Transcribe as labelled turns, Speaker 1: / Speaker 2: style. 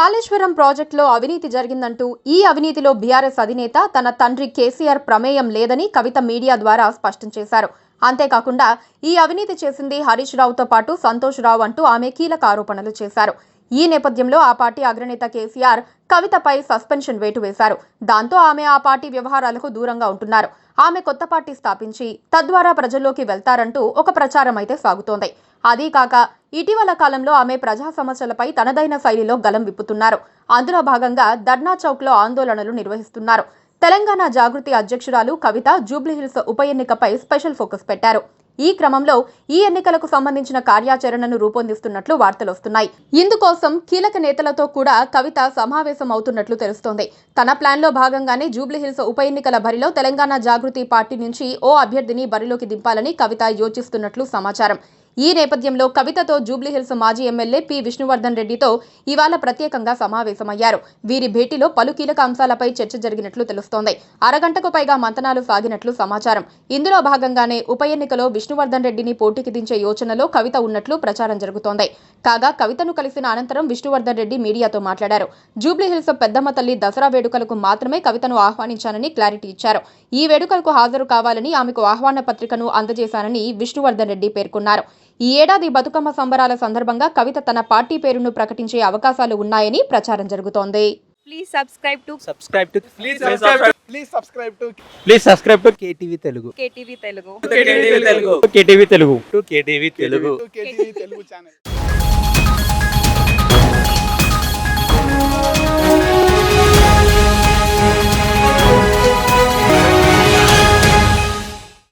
Speaker 1: కాళేశ్వరం ప్రాజెక్టులో అవినీతి జరిగిందంటూ ఈ అవినీతిలో బీఆర్ఎస్ అధినేత తన తండ్రి కేసీఆర్ ప్రమేయం లేదని కవిత మీడియా ద్వారా స్పష్టం చేశారు. అంతేకాకుండా ఈ అవినీతి చేసింది హరీష్ రావుతో పాటు సంతోష్ రావు అంటూ ఆమె కీలక ఆరోపణలు చేశారు. ఈ నేపథ్యంలో ఆ పార్టీ అగ్రనేత కేసీఆర్ కవితపై సస్పెన్షన్ వేటు వేశారు. దాంతో ఆమె ఆ పార్టీ వ్యవహారాలకు దూరంగా ఉంటున్నారు. ఆమె కొత్త పార్టీ స్థాపించి తద్వారా ప్రజల్లోకి వెళ్తారంటూ ఒక ప్రచారం అయితే సాగుతోంది. అదీ కాక ఇటీవల కాలంలో ఆమె ప్రజా సమస్యలపై తనదైన శైలిలో గలం విప్పుతున్నారు. అందులో భాగంగా ధర్నా చౌక్లో ఆందోళనలు నిర్వహిస్తున్నారు. తెలంగాణ జాగృతి అధ్యక్షురాలు కవిత జూబ్లీహిల్స్ ఉప ఎన్నికపై స్పెషల్ ఫోకస్ పెట్టారు. ఈ క్రమంలో ఈ ఎన్నికలకు సంబంధించిన కార్యాచరణను రూపొందిస్తున్నట్లు వార్తలొస్తున్నాయి. ఇందుకోసం కీలక నేతలతో కూడా కవిత సమావేశం అవుతున్నట్లు తెలుస్తోంది. తన ప్లాన్లో భాగంగానే జూబ్లీహిల్స్ ఉప ఎన్నికల బరిలో తెలంగాణ జాగృతి పార్టీ నుంచి ఓ అభ్యర్థిని బరిలోకి దింపాలని కవిత యోచిస్తున్నట్లు సమాచారం. ఈ నేపథ్యంలో కవితతో జూబ్లీహిల్స్ మాజీ ఎమ్మెల్యే పి విష్ణువర్ధన్ రెడ్డితో ఇవాళ ప్రత్యేకంగా సమావేశమయ్యారు. వీరి భేటీలో పలు కీలక అంశాలపై చర్చ జరిగినట్లు తెలుస్తోంది. అరగంటకు పైగా మంతనాలు సాగినట్లు సమాచారం. ఇందులో భాగంగానే ఉప ఎన్నికలో విష్ణువర్ధన్ రెడ్డిని పోటీకి దించే యోచనలో కవిత ఉన్నట్లు ప్రచారం జరుగుతోంది. కాగా కవితను కలిసిన అనంతరం విష్ణువర్ధన్ రెడ్డి మీడియాతో మాట్లాడారు. జూబ్లీహిల్స్ పెద్దమ్మ తల్లి దసరా వేడుకలకు మాత్రమే కవితను ఆహ్వానించానని క్లారిటీ ఇచ్చారు. ఈ వేడుకలకు హాజరు కావాలని ఆమెకు ఆహ్వాన పత్రికను అందజేశానని విష్ణువర్ధన్ రెడ్డి పేర్కొన్నారు. ఈ ఏడాది బతుకమ్మ సంబరాల సందర్భంగా కవిత తన పార్టీ పేరును ప్రకటించే అవకాశాలు ఉన్నాయని ప్రచారం జరుగుతోంది.
Speaker 2: Please subscribe to
Speaker 3: KTV Telugu.
Speaker 2: KTV Telugu.
Speaker 3: KTV Telugu.
Speaker 4: KTV Telugu channel.